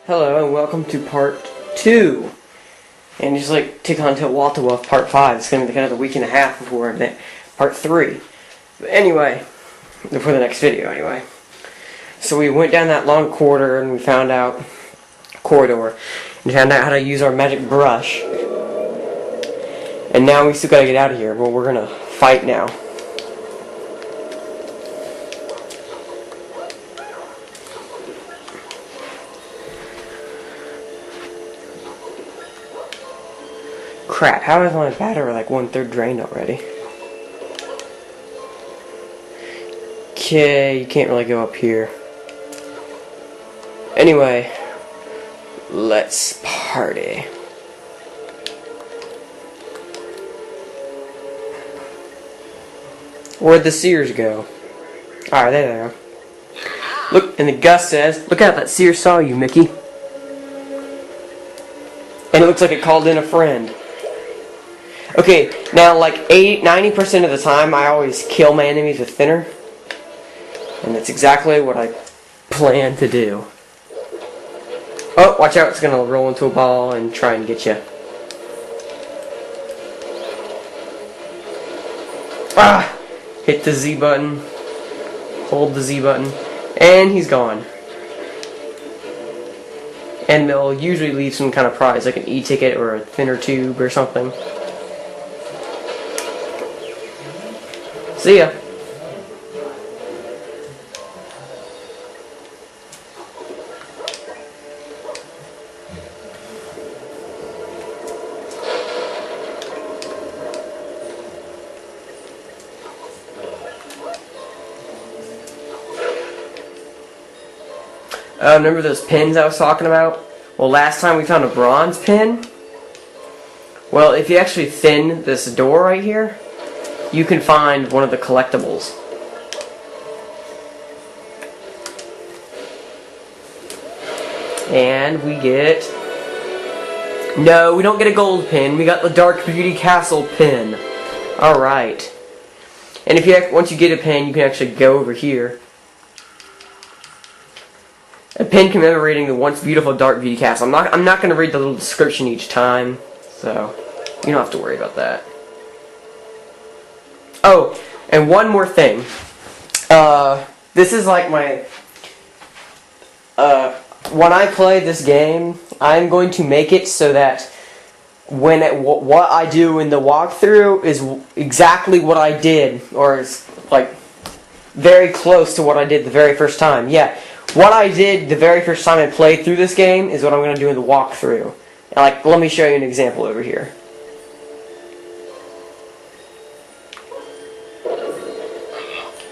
Hello and welcome to part 2, and just like take on to Walter of part 5. It's going to be another week and a half before part 3. But anyway, before the next video anyway. So we went down that long corridor and we found out how to use our magic brush. And now we still got to get out of here. Well, we're going to fight now. Crap, how is my battery like 1/3 drained already? Okay, you can't really go up here. Anyway, let's party. Where'd the seers go? Alright, there they are. Look, and the Gus says, look out, that seer saw you, Mickey. And it looks like it called in a friend. Okay, now like 90% of the time I always kill my enemies with thinner. And that's exactly what I plan to do. Oh, watch out, it's going to roll into a ball and try and get you. Ah! Hit the Z button. Hold the Z button. And he's gone. And they'll usually leave some kind of prize, like an e-ticket or a thinner tube or something. See ya. Remember those pins I was talking about? Well, last time we found a bronze pin. Well, if you actually thin this door right here, you can find one of the collectibles. And we get... No, we don't get a gold pin. We got the Dark Beauty Castle pin. Alright. And if you once you get a pin, you can actually go over here. A pin commemorating the once beautiful Dark Beauty Castle. I'm not going to read the little description each time, so you don't have to worry about that. Oh, and one more thing. This is like my... when I play this game, I'm going to make it so that what I do in the walkthrough is exactly what I did, or is like very close to what I did the very first time. Yeah, what I did the very first time I played through this game is what I'm going to do in the walkthrough. And like, let me show you an example over here.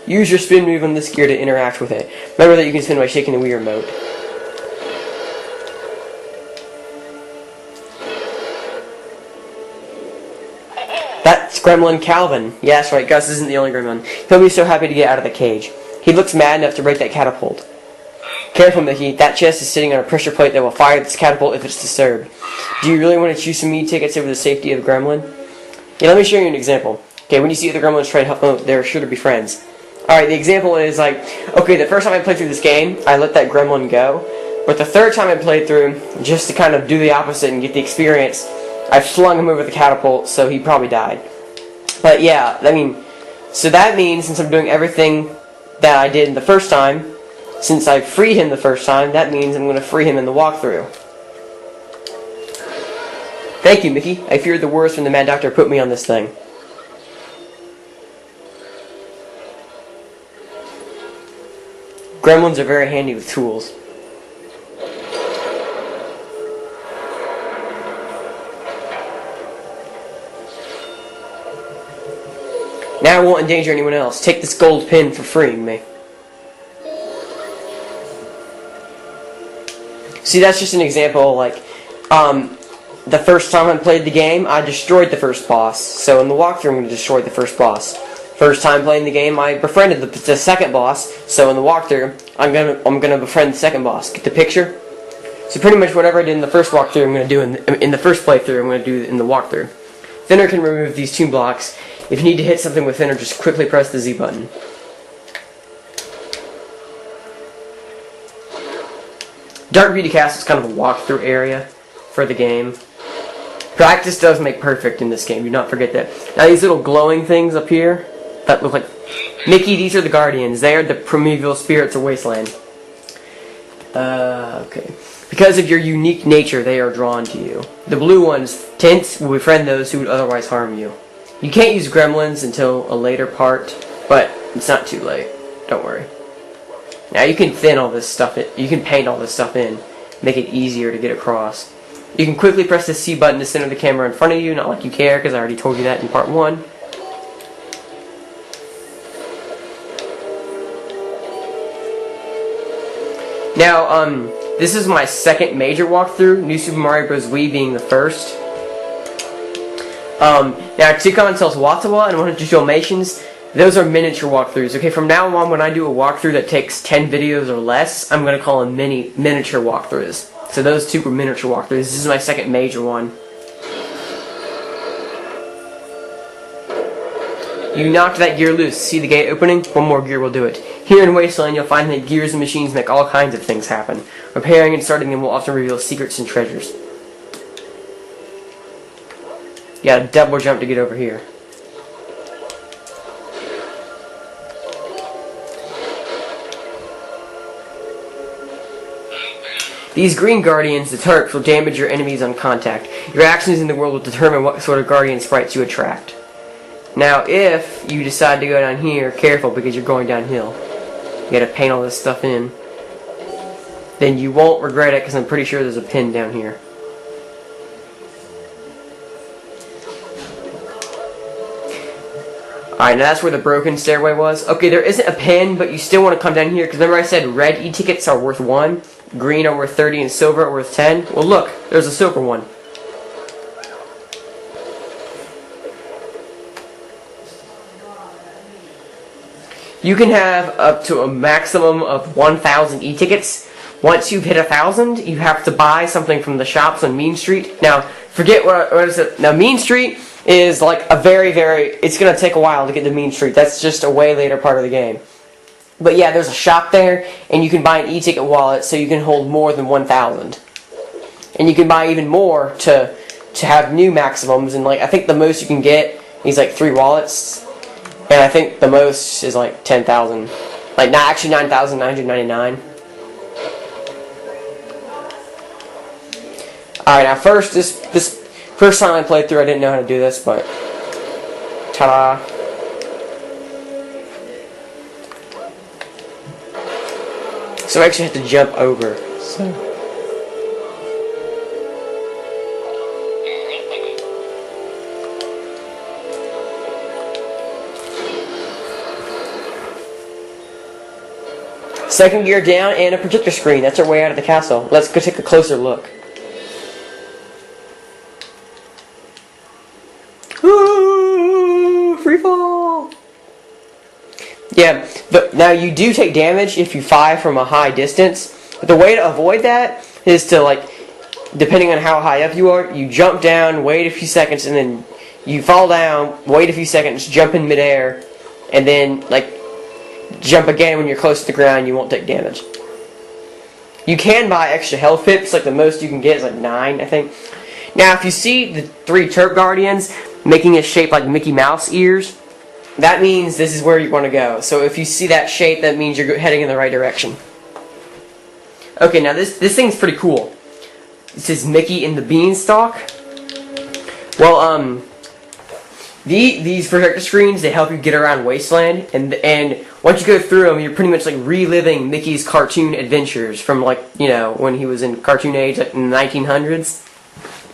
Use your spin move on this gear to interact with it. Remember that you can spin by shaking the Wii remote. That's Gremlin Calvin. Yeah, that's right, Gus isn't the only gremlin. He'll be so happy to get out of the cage. He looks mad enough to break that catapult. Careful, Mickey. That chest is sitting on a pressure plate that will fire this catapult if it's disturbed. Do you really want to choose some meat tickets over the safety of the gremlin? Yeah, let me show you an example. Okay, when you see other gremlins try to help them, they're sure to be friends. Alright, the example is like, okay, the first time I played through this game, I let that gremlin go. But the third time I played through, just to kind of do the opposite and get the experience, I flung him over the catapult, so he probably died. But yeah, I mean, so that means since I'm doing everything that I did the first time, since I freed him the first time, that means I'm going to free him in the walkthrough. Thank you, Mickey. I feared the worst when the Mad Doctor put me on this thing. Gremlins are very handy with tools. Now I won't endanger anyone else. Take this gold pin for freeing me. See, that's just an example, like, the first time I played the game, I destroyed the first boss. So in the walkthrough, I'm going to destroy the first boss. First time playing the game, I befriended the second boss. So in the walkthrough, I'm gonna befriend the second boss. Get the picture? So pretty much whatever I did in the first walkthrough, I'm gonna do in the first playthrough. I'm gonna do in the walkthrough. Thinner can remove these two blocks. If you need to hit something with thinner, just quickly press the Z button. Dark Beauty Castle is kind of a walkthrough area for the game. Practice does make perfect in this game. Do not forget that. Now these little glowing things up here that look like Mickey, these are the Guardians. They are the primeval spirits of Wasteland. Okay. Because of your unique nature, they are drawn to you. The blue ones, tints, will befriend those who would otherwise harm you. You can't use gremlins until a later part, but it's not too late. Don't worry. Now you can thin all this stuff in. You can paint all this stuff in, make it easier to get across. You can quickly press the C button to center the camera in front of you, not like you care, because I already told you that in part 1. Now, this is my second major walkthrough, New Super Mario Bros. Wii being the first. Now, Tikon tells Watawa and 100 Filmations, those are miniature walkthroughs. Okay, from now on, when I do a walkthrough that takes 10 videos or less, I'm going to call them miniature walkthroughs. So those two were miniature walkthroughs. This is my second major one. You knocked that gear loose. See the gate opening? One more gear will do it. Here in Wasteland, you'll find that gears and machines make all kinds of things happen. Repairing and starting them will often reveal secrets and treasures. You gotta double jump to get over here. These green guardians, the Turks, will damage your enemies on contact. Your actions in the world will determine what sort of guardian sprites you attract. Now, if you decide to go down here, careful because you're going downhill. You gotta paint all this stuff in. Then you won't regret it because I'm pretty sure there's a pin down here. Alright, now that's where the broken stairway was. Okay, there isn't a pin, but you still want to come down here because remember I said red e-tickets are worth 1, green are worth 30, and silver are worth 10? Well look, there's a silver one. You can have up to a maximum of 1,000 e-tickets. Once you've hit 1,000, you have to buy something from the shops on Mean Street. Now, forget what is it? Now, Mean Street is like a it's going to take a while to get to Mean Street. That's just a way later part of the game. But yeah, there's a shop there, and you can buy an e-ticket wallet so you can hold more than 1,000. And you can buy even more to have new maximums, and like I think the most you can get is like 3 wallets. And I think the most is like 10,000. Like, not actually 9,999. Alright, now first, this first time I played through, I didn't know how to do this, but ta-da. So I actually have to jump over. So. Second gear down and a projector screen. That's our way out of the castle. Let's go take a closer look. Ooh, free fall! Yeah, but now you do take damage if you fly from a high distance. But the way to avoid that is to, like, depending on how high up you are, you jump down, wait a few seconds, and then you fall down, wait a few seconds, jump in midair, and then, like, jump again when you're close to the ground, you won't take damage. You can buy extra health pips, like the most you can get is like 9, I think. Now, if you see the 3 Turk Guardians making a shape like Mickey Mouse ears, that means this is where you want to go. So if you see that shape, that means you're heading in the right direction. Okay, now this thing's pretty cool. This is Mickey in the Beanstalk. Well, these projector screens, they help you get around Wasteland, and once you go through them, you're pretty much like reliving Mickey's cartoon adventures from, like, you know, when he was in cartoon age, like in the 1900s.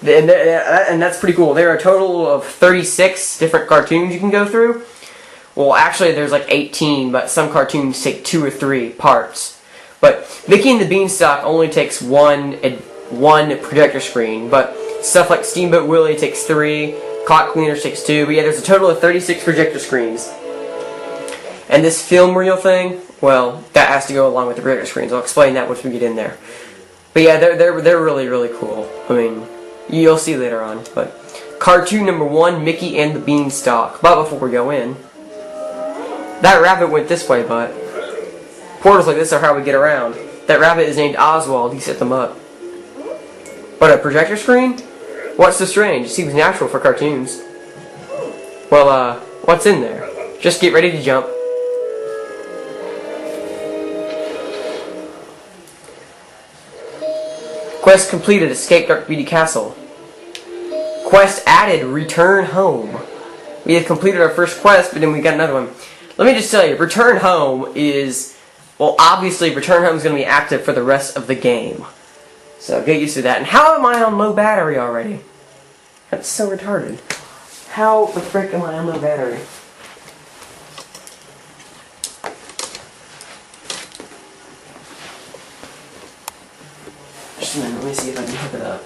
And that's pretty cool. There are a total of 36 different cartoons you can go through. Well, actually, there's like 18, but some cartoons take 2 or 3 parts. But Mickey and the Beanstalk only takes one projector screen, but Stuff like Steamboat Willie takes 3, Clock Cleaners takes 2, but yeah, there's a total of 36 projector screens. And this film reel thing, well, that has to go along with the projector screens. I'll explain that once we get in there. But yeah, they're really, really cool. I mean, you'll see later on. But cartoon number 1, Mickey and the Beanstalk. But before we go in, that rabbit went this way, but portals like this are how we get around. That rabbit is named Oswald. He set them up. But a projector screen? What's so strange? It seems natural for cartoons. Well, what's in there? Just get ready to jump. Quest completed, escape Dark Beauty Castle. Quest added, return home. We have completed our first quest, but then we got another one. Let me just tell you, return home is, well, obviously return home is going to be active for the rest of the game. So get used to that. And how am I on low battery already? That's so retarded. How the frick am I on low battery? Just a minute, let me see if I can hook it up.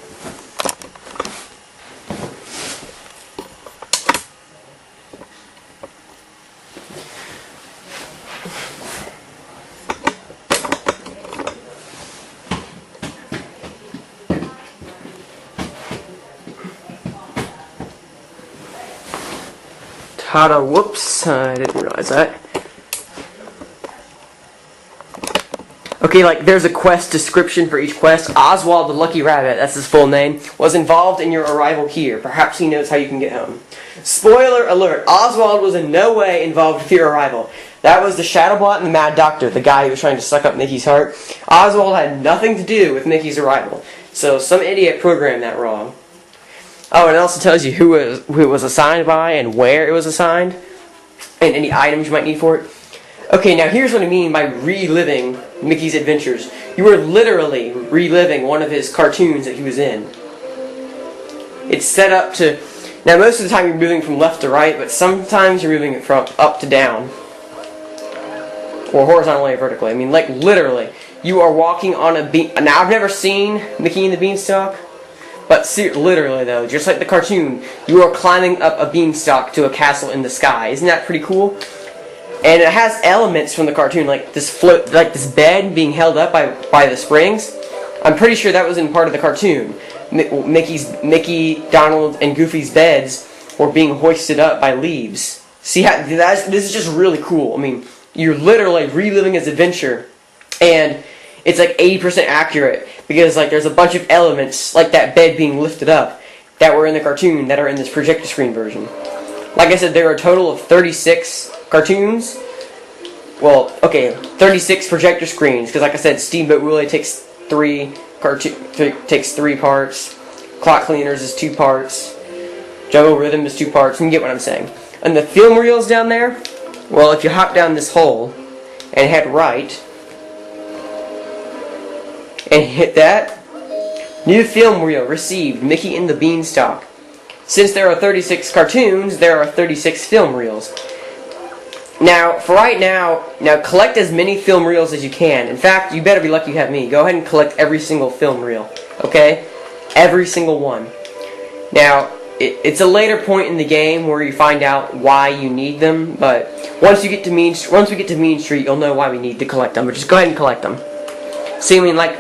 Tada, whoops, I didn't realize that. Okay, like, there's a quest description for each quest. Oswald the Lucky Rabbit, that's his full name, was involved in your arrival here. Perhaps he knows how you can get home. Spoiler alert, Oswald was in no way involved with your arrival. That was the Shadowbot and the Mad Doctor, the guy who was trying to suck up Mickey's heart. Oswald had nothing to do with Mickey's arrival. So some idiot programmed that wrong. Oh, and it also tells you who it was assigned by and where it was assigned, and any items you might need for it. Okay, now here's what I mean by reliving Mickey's adventures. You are literally reliving one of his cartoons that he was in. It's set up to... Now, most of the time you're moving from left to right, but sometimes you're moving it from up to down. Or horizontally or vertically. I mean, like, literally. You are walking on a bean... Now, I've never seen Mickey and the Beanstalk. But literally, though, just like the cartoon, you are climbing up a beanstalk to a castle in the sky. Isn't that pretty cool? And it has elements from the cartoon, like this this bed being held up by the springs. I'm pretty sure that was in part of the cartoon. Mickey, Donald, and Goofy's beds were being hoisted up by leaves. See how this is just really cool. I mean, you're literally reliving his adventure, and it's like 80% accurate because like there's a bunch of elements like that bed being lifted up that were in the cartoon that are in this projector screen version. Like I said, there are a total of 36 cartoons. Well, okay, 36 projector screens because like I said, Steamboat Willie takes 3 parts. Clock Cleaners is 2 parts. Jungle Rhythm is 2 parts. You get what I'm saying. And the film reels down there, well, if you hop down this hole and head right and hit that, new film reel received, Mickey and the Beanstalk. Since there are 36 cartoons, there are 36 film reels. Now, for right now, collect as many film reels as you can. In fact, you better be lucky you have me. Go ahead and collect every single film reel, okay? Every single one. Now, it's a later point in the game where you find out why you need them, but once we get to Mean Street, you'll know why we need to collect them. But just go ahead and collect them. See, I mean, like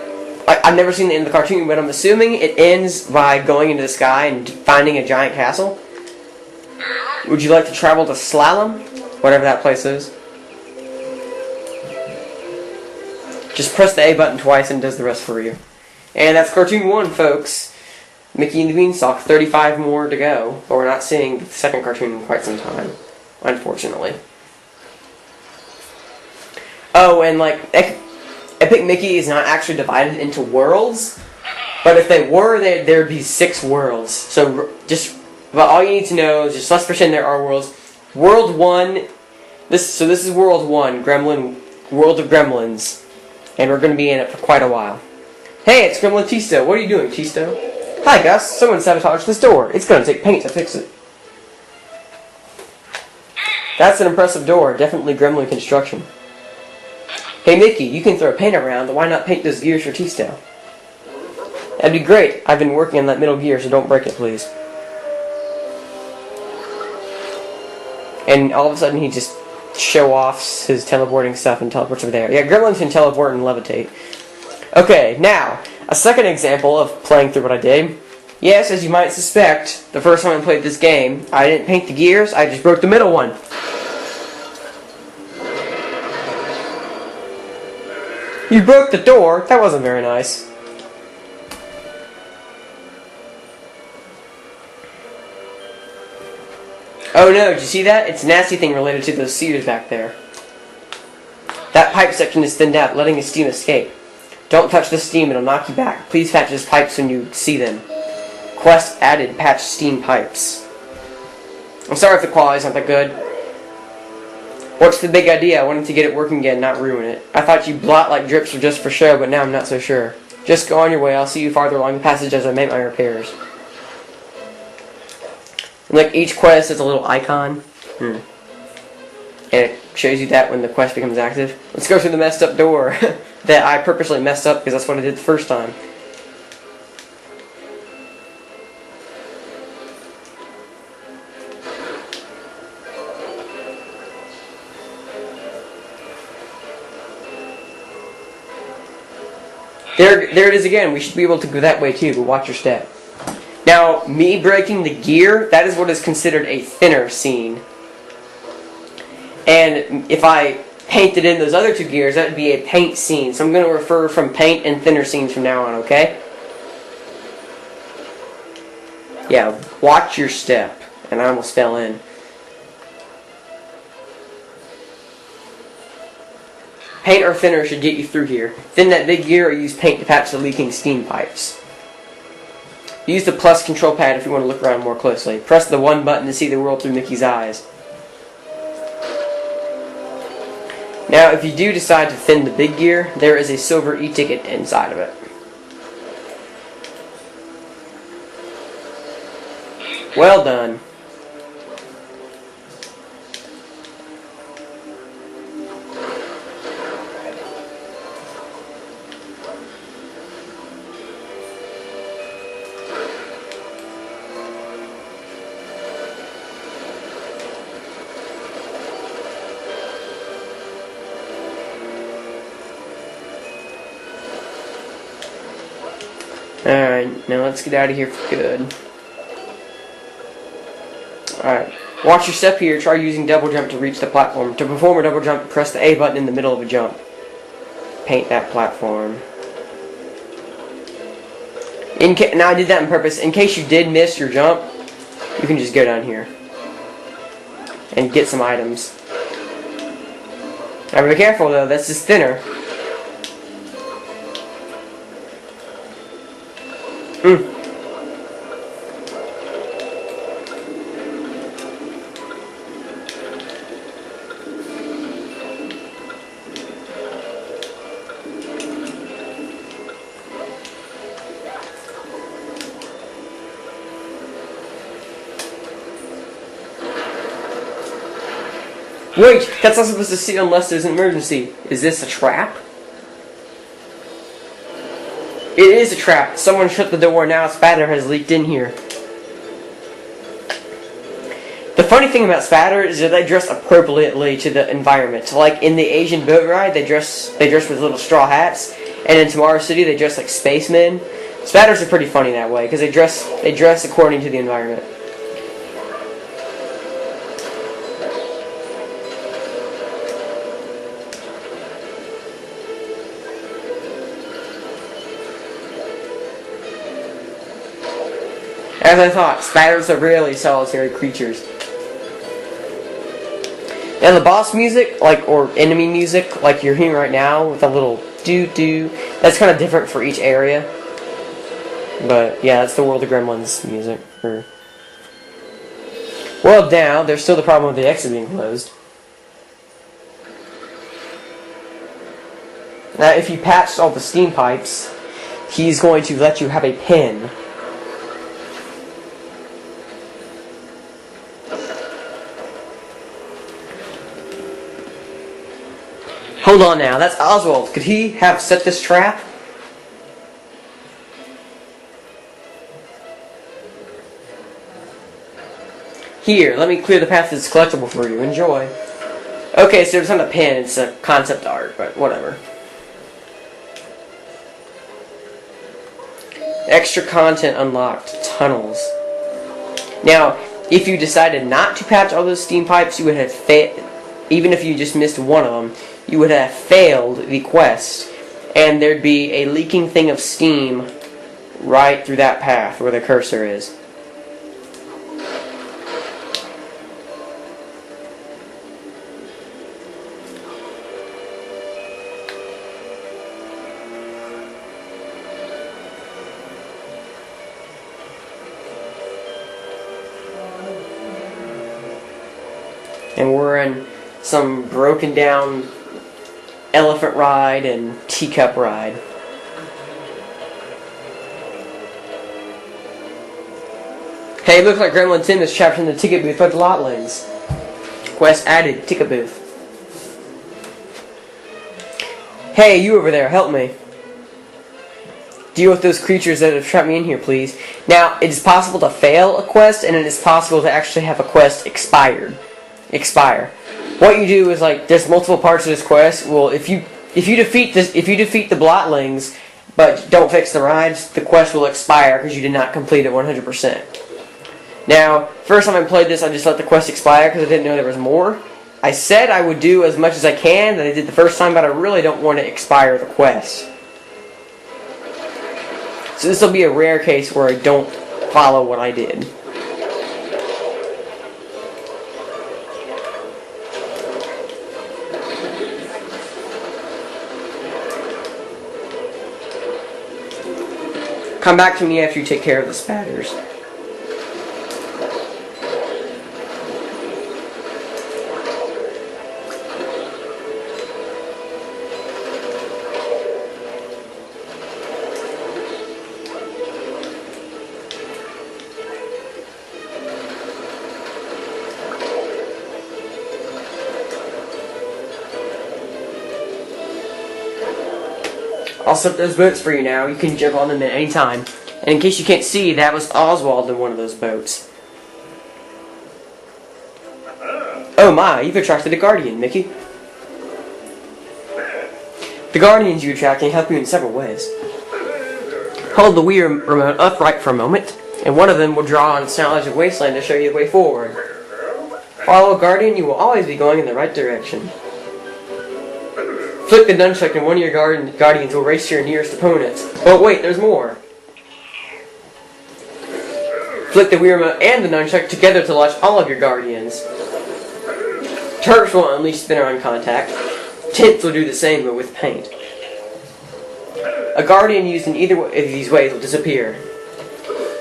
I've never seen the end of the cartoon, but I'm assuming it ends by going into the sky and finding a giant castle. Would you like to travel to Slalom? Whatever that place is. Just press the A button twice and it does the rest for you. And that's cartoon 1, folks. Mickey and the Beanstalk, 35 more to go. But we're not seeing the second cartoon in quite some time, unfortunately. Oh, and like, Epic Mickey is not actually divided into worlds, but if they were, there'd be 6 worlds. So but all you need to know is just let's pretend there are worlds. World 1, this is World 1, World of Gremlins, and we're going to be in it for quite a while. Hey, it's Gremlin Tisto. What are you doing, Tisto? Hi, Gus. Someone sabotaged this door. It's going to take paint to fix it. That's an impressive door. Definitely Gremlin construction. Hey, Mickey, you can throw paint around, but why not paint those gears for Tisto? That'd be great. I've been working on that middle gear, so don't break it, please. And all of a sudden, he just show-offs his teleporting stuff and teleports over there. Yeah, gremlins can teleport and levitate. Okay, now, a second example of playing through what I did. Yes, as you might suspect, the first time I played this game, I didn't paint the gears, I just broke the middle one. You broke the door? That wasn't very nice. Oh no, did you see that? It's a nasty thing related to those cedars back there. That pipe section is thinned out, letting the steam escape. Don't touch the steam, it'll knock you back. Please patch those pipes when you see them. Quest added, patch steam pipes. I'm sorry if the quality's not that good. What's the big idea? I wanted to get it working again, not ruin it. I thought you blot like drips were just for show, but now I'm not so sure. Just go on your way, I'll see you farther along the passage as I make my repairs. And like each quest has a little icon. And it shows you that when the quest becomes active. Let's go through the messed up door that I purposely messed up because that's what I did the first time. There it is again. We should be able to go that way too, but watch your step. Now, me breaking the gear, that is what is considered a thinner scene. And if I painted in those other two gears, that would be a paint scene. So I'm going to refer from paint and thinner scenes from now on, okay? Yeah, watch your step. And I almost fell in. Paint or thinner should get you through here. Thin that big gear or use paint to patch the leaking steam pipes. Use the plus control pad if you want to look around more closely. Press the 1 button to see the world through Mickey's eyes. Now, if you do decide to thin the big gear, there is a silver e-ticket inside of it. Well done. Alright, now let's get out of here for good. Alright, watch your step here. Try using double jump to reach the platform. To perform a double jump, press the A button in the middle of a jump. Paint that platform. Now I did that on purpose. In case you did miss your jump, you can just go down here and get some items. Now be careful though, this is thinner. Wait, that's not supposed to see unless there's an emergency. Is this a trap? It is a trap. Someone shut the door, now spatter has leaked in here. The funny thing about spatter is that they dress appropriately to the environment. Like in the Asian boat ride, they dress with little straw hats, and in Tomorrow City they dress like spacemen. Spatters are pretty funny that way because they dress according to the environment. As I thought, spatters are really solitary creatures. And the boss music, or enemy music, like you're hearing right now, with a little doo-doo, that's kind of different for each area. But, yeah, that's the World of Gremlins music. Well, now, there's still the problem with the exit being closed. Now, if you patched all the steam pipes, he's going to let you have a pin. Hold on now, that's Oswald. Could he have set this trap? Here, let me clear the path to this collectible for you. Enjoy. Okay, so it's not a pin, it's a concept art, but whatever. Extra content unlocked. Tunnels. Now, if you decided not to patch all those steam pipes, you would have even if you just missed one of them, you would have failed the quest. And there'd be a leaking thing of steam right through that path where the cursor is. And we're in some broken down elephant ride and teacup ride. Hey, it looks like Gremlin Tim is trapped in the ticket booth by the blotlings. Quest added, ticket booth. Hey, you over there, help me. Deal with those creatures that have trapped me in here, please. Now, it is possible to fail a quest, and it is possible to actually have a quest expire. What you do is, like, there's multiple parts of this quest. Well, if you defeat the blotlings but don't fix the rides, the quest will expire because you did not complete it 100%. Now, first time I played this, I just let the quest expire because I didn't know there was more. I said I would do as much as I can that I did the first time, but I really don't want to expire the quest. So this will be a rare case where I don't follow what I did. Come back to me after you take care of the spatters. I'll set those boats for you now. You can jump on them at any time. And in case you can't see, that was Oswald in one of those boats. Oh my, you've attracted a guardian, Mickey. The guardians you attract can help you in several ways. Hold the Wii remote upright for a moment, and one of them will draw on its knowledge of Wasteland to show you the way forward. Follow a guardian, you will always be going in the right direction. Flick the nunchuck and one of your guardians will race to your nearest opponent. Oh wait, there's more. Flick the Wii remote and the nunchuck together to launch all of your guardians. Turks will unleash spinner on contact. Tints will do the same, but with paint. A guardian used in either of these ways will disappear.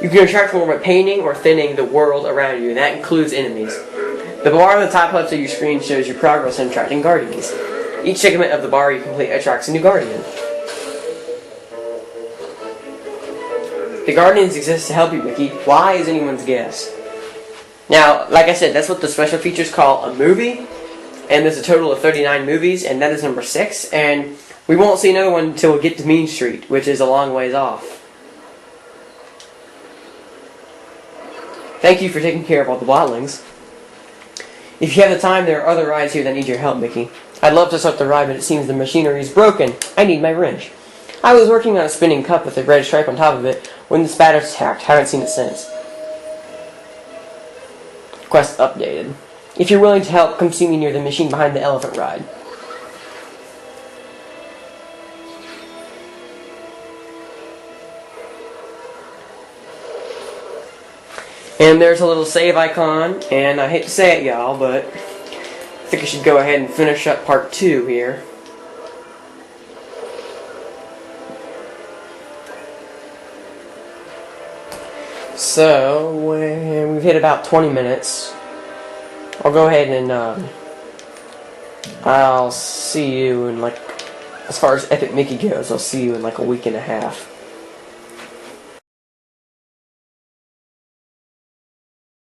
You can attract more by painting or thinning the world around you, and that includes enemies. The bar on the top left of your screen shows your progress in attracting guardians. Each segment of the bar you complete attracts a new guardian. The guardians exist to help you, Mickey. Why is anyone's guess? Now, like I said, that's what the special features call a movie. And there's a total of 39 movies, and that is number 6. And we won't see another one until we get to Mean Street, which is a long ways off. Thank you for taking care of all the blotlings. If you have the time, there are other rides here that need your help, Mickey. I'd love to start the ride, but it seems the machinery is broken. I need my wrench. I was working on a spinning cup with a red stripe on top of it when the spatters attacked. Haven't seen it since. Quest updated. If you're willing to help, come see me near the machine behind the elephant ride. And there's a little save icon, and I hate to say it, y'all, but I think I should go ahead and finish up part 2 here. So, we've hit about 20 minutes. I'll go ahead and, I'll see you in, like, as far as Epic Mickey goes, I'll see you in like a week and a half.